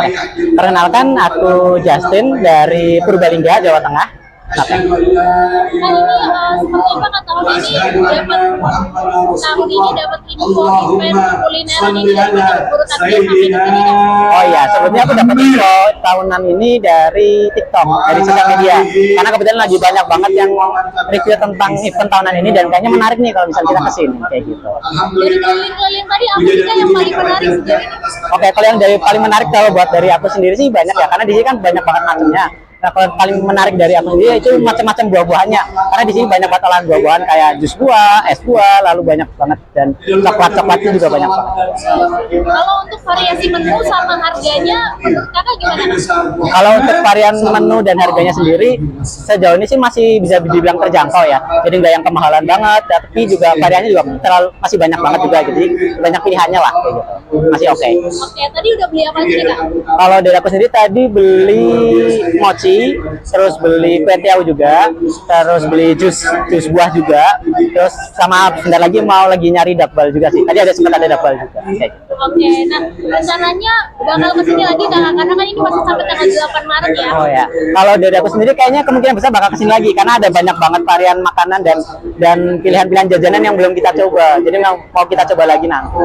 Oke. Perkenalkan, aku Justin dari Purbalingga, Jawa Tengah. Oke. Seperti apa kan tahun ini dapat info event kulineran ini dari Guru Takdir sampai di sini kan? Oh iya, sebelumnya aku dapat info tahunan ini dari TikTok, dari sosial media. Karena kebetulan lagi banyak banget yang review tentang event tahunan ini dan kayaknya menarik nih kalau misalnya kita kesini kayak gitu. Dari keliling-keliling tadi apa sih yang paling menarik sejauh ini? Oke, kalau yang dari paling menarik kalau buat dari aku sendiri sih banyak ya, karena di sini kan banyak banget macamnya. Nah, kalau paling menarik dari aku sendiri itu macam-macam buah-buahannya. Karena di sini banyak banget olahan buah-buahan kayak jus buah, es buah, lalu banyak banget dan coklat-coklatnya juga banyak banget. Kalau untuk variasi menu sama harganya, menurut kakak gimana? Kalau untuk varian menu dan harganya sendiri, sejauh ini sih masih bisa dibilang terjangkau ya. Jadi nggak yang kemahalan banget, tapi juga variannya juga masih banyak banget juga. Jadi banyak pilihannya lah kayak gitu. Masih oke. Oke, tadi udah beli apa aja nih kak? Kalau dari aku sendiri tadi beli mochi, terus beli kue tiaw juga, terus beli jus buah juga, terus sama sebentar lagi mau lagi nyari dakbal juga sih. Tadi sempat ada dakbal juga. Kayak gitu. Oke, nah rencananya bakal kesini lagi kak, karena kan ini masih sampai tanggal 8 Maret ya. Oh ya, kalau dari aku sendiri kayaknya kemungkinan besar bakal kesini lagi karena ada banyak banget varian makanan dan pilihan-pilihan jajanan yang belum kita coba. Jadi mau kita coba lagi nanti.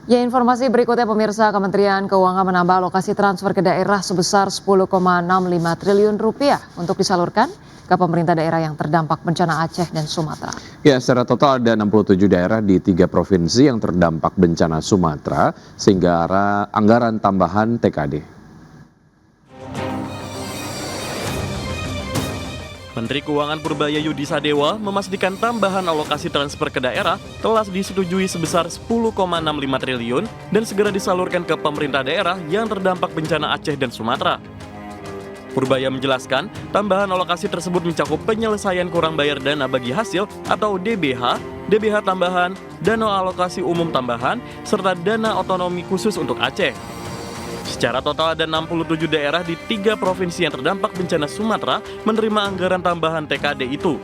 Ya, informasi berikutnya pemirsa, Kementerian Keuangan menambah alokasi transfer ke daerah sebesar 10,65 triliun rupiah untuk disalurkan ke pemerintah daerah yang terdampak bencana Aceh dan Sumatera. Ya, secara total ada 67 daerah di 3 provinsi yang terdampak bencana Sumatera sehingga anggaran tambahan TKD. Menteri Keuangan Purbaya Yudi Sadewa memastikan tambahan alokasi transfer ke daerah telah disetujui sebesar 10,65 triliun dan segera disalurkan ke pemerintah daerah yang terdampak bencana Aceh dan Sumatera. Purbaya menjelaskan, tambahan alokasi tersebut mencakup penyelesaian kurang bayar dana bagi hasil atau DBH, DBH tambahan, dana alokasi umum tambahan, serta dana otonomi khusus untuk Aceh. Secara total ada 67 daerah di 3 provinsi yang terdampak bencana Sumatera menerima anggaran tambahan TKD itu.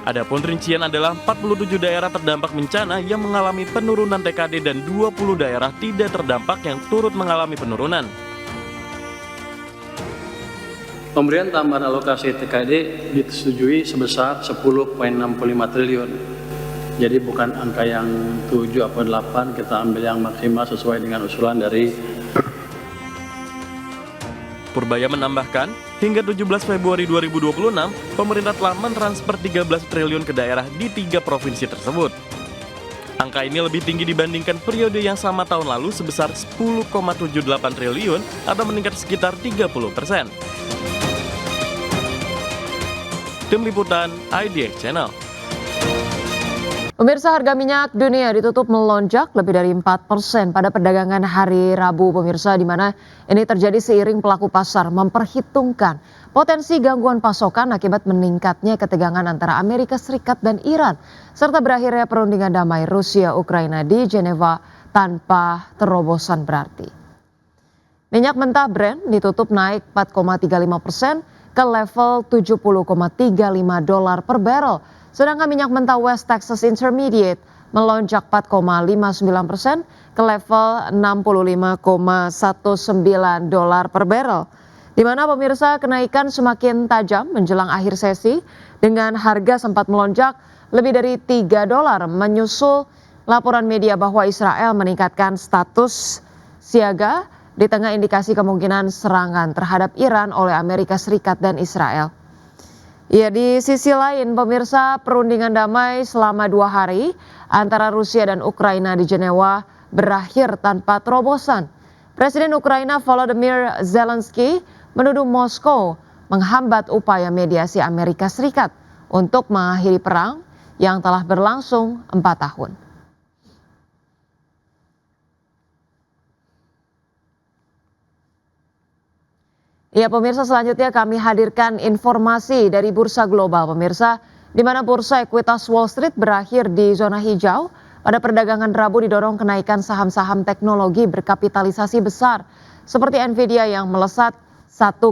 Adapun rincian adalah 47 daerah terdampak bencana yang mengalami penurunan TKD dan 20 daerah tidak terdampak yang turut mengalami penurunan. Pemberian tambahan alokasi TKD disetujui sebesar 10,65 triliun. Jadi bukan angka yang 7 atau 8, kita ambil yang maksimal sesuai dengan usulan dari Purbaya menambahkan, hingga 17 Februari 2026, pemerintah telah mentransfer 13 triliun ke daerah di 3 provinsi tersebut. Angka ini lebih tinggi dibandingkan periode yang sama tahun lalu sebesar 10,78 triliun atau meningkat sekitar 30%. Tim Liputan IDX Channel. Pemirsa, harga minyak dunia ditutup melonjak lebih dari 4% pada perdagangan hari Rabu, pemirsa, di mana ini terjadi seiring pelaku pasar memperhitungkan potensi gangguan pasokan akibat meningkatnya ketegangan antara Amerika Serikat dan Iran, serta berakhirnya perundingan damai Rusia-Ukraina di Jenewa tanpa terobosan berarti. Minyak mentah Brent ditutup naik 4,35% ke level $70,35 per barrel. Sedangkan minyak mentah West Texas Intermediate melonjak 4,59% ke level $65,19 per barrel. Di mana pemirsa, kenaikan semakin tajam menjelang akhir sesi dengan harga sempat melonjak lebih dari $3 menyusul laporan media bahwa Israel meningkatkan status siaga di tengah indikasi kemungkinan serangan terhadap Iran oleh Amerika Serikat dan Israel. Ya, di sisi lain pemirsa, perundingan damai selama 2 hari antara Rusia dan Ukraina di Jenewa berakhir tanpa terobosan. Presiden Ukraina Volodymyr Zelensky menuduh Moskow menghambat upaya mediasi Amerika Serikat untuk mengakhiri perang yang telah berlangsung 4 tahun. Ya pemirsa, selanjutnya kami hadirkan informasi dari Bursa Global pemirsa, di mana Bursa Ekuitas Wall Street berakhir di zona hijau. Pada perdagangan Rabu didorong kenaikan saham-saham teknologi berkapitalisasi besar seperti Nvidia yang melesat 1,6%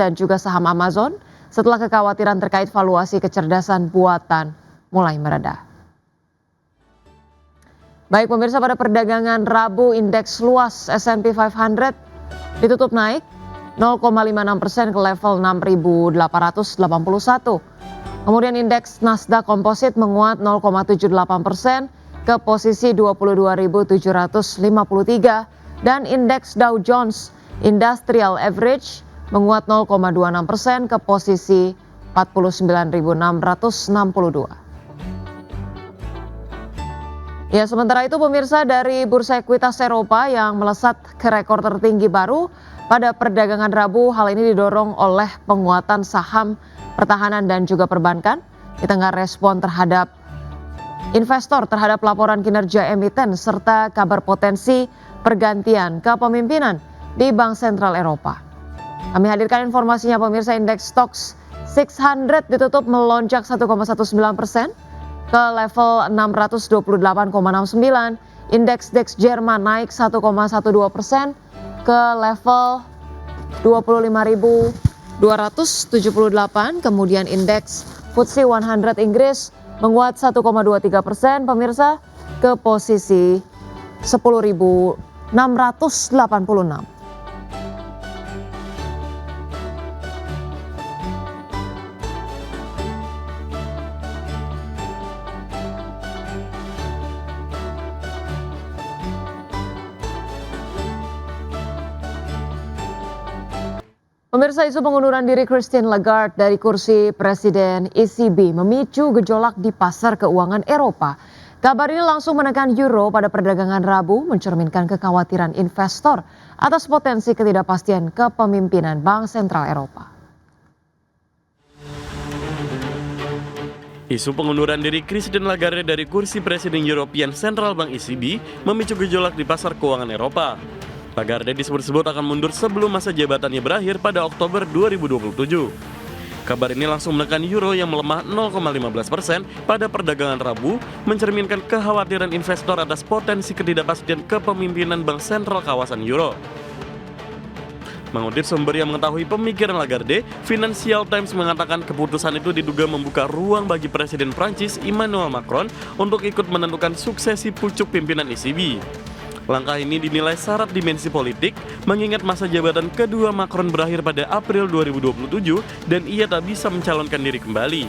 dan juga saham Amazon setelah kekhawatiran terkait valuasi kecerdasan buatan mulai mereda. Baik pemirsa, pada perdagangan Rabu indeks luas S&P 500 ditutup naik 0,56% ke level 6.881. Kemudian indeks Nasdaq Composite menguat 0,78% ke posisi 22.753 dan indeks Dow Jones Industrial Average menguat 0,26% ke posisi 49.662. Ya, sementara itu pemirsa, dari bursa ekuitas Eropa yang melesat ke rekor tertinggi baru pada perdagangan Rabu, hal ini didorong oleh penguatan saham, pertahanan dan juga perbankan di tengah respon terhadap investor terhadap laporan kinerja emiten serta kabar potensi pergantian kepemimpinan di Bank Sentral Eropa. Kami hadirkan informasinya pemirsa. Indeks STOXX 600 ditutup melonjak 1,19% ke level 628,69. Indeks DAX Jerman naik 1,12% ke level 25.278. Kemudian indeks FTSE 100 Inggris menguat 1,23% pemirsa ke posisi 10.686. Pemirsa, isu pengunduran diri Christine Lagarde dari kursi Presiden ECB memicu gejolak di pasar keuangan Eropa. Kabar ini langsung menekan euro pada perdagangan Rabu, mencerminkan kekhawatiran investor atas potensi ketidakpastian kepemimpinan Bank Sentral Eropa. Isu pengunduran diri Christine Lagarde dari kursi Presiden European Central Bank ECB memicu gejolak di pasar keuangan Eropa. Lagarde disebut-sebut akan mundur sebelum masa jabatannya berakhir pada Oktober 2027. Kabar ini langsung menekan euro yang melemah 0,15% pada perdagangan Rabu, mencerminkan kekhawatiran investor atas potensi ketidakpastian kepemimpinan Bank Sentral kawasan euro. Mengutip sumber yang mengetahui pemikiran Lagarde, Financial Times mengatakan keputusan itu diduga membuka ruang bagi Presiden Prancis Emmanuel Macron untuk ikut menentukan suksesi pucuk pimpinan ECB. Langkah ini dinilai syarat dimensi politik, mengingat masa jabatan kedua Macron berakhir pada April 2027 dan ia tak bisa mencalonkan diri kembali.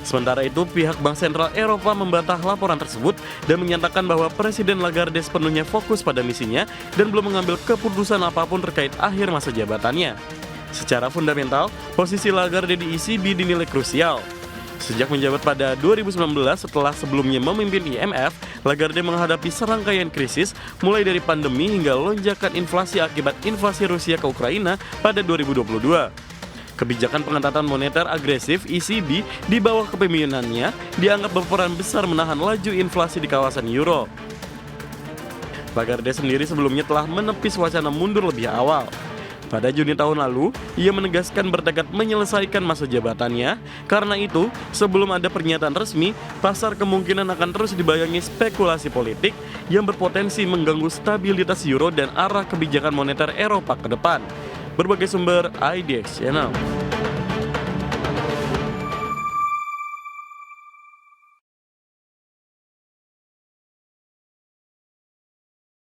Sementara itu, pihak Bank Sentral Eropa membantah laporan tersebut dan menyatakan bahwa Presiden Lagarde sepenuhnya fokus pada misinya dan belum mengambil keputusan apapun terkait akhir masa jabatannya. Secara fundamental, posisi Lagarde di ECB dinilai krusial. Sejak menjabat pada 2019 setelah sebelumnya memimpin IMF, Lagarde menghadapi serangkaian krisis mulai dari pandemi hingga lonjakan inflasi akibat invasi Rusia ke Ukraina pada 2022. Kebijakan pengetatan moneter agresif ECB di bawah kepemimpinannya dianggap berperan besar menahan laju inflasi di kawasan euro. Lagarde sendiri sebelumnya telah menepis wacana mundur lebih awal. Pada Juni tahun lalu, ia menegaskan bertekad menyelesaikan masa jabatannya. Karena itu, sebelum ada pernyataan resmi, pasar kemungkinan akan terus dibayangi spekulasi politik yang berpotensi mengganggu stabilitas euro dan arah kebijakan moneter Eropa ke depan. Berbagai sumber IDX Channel.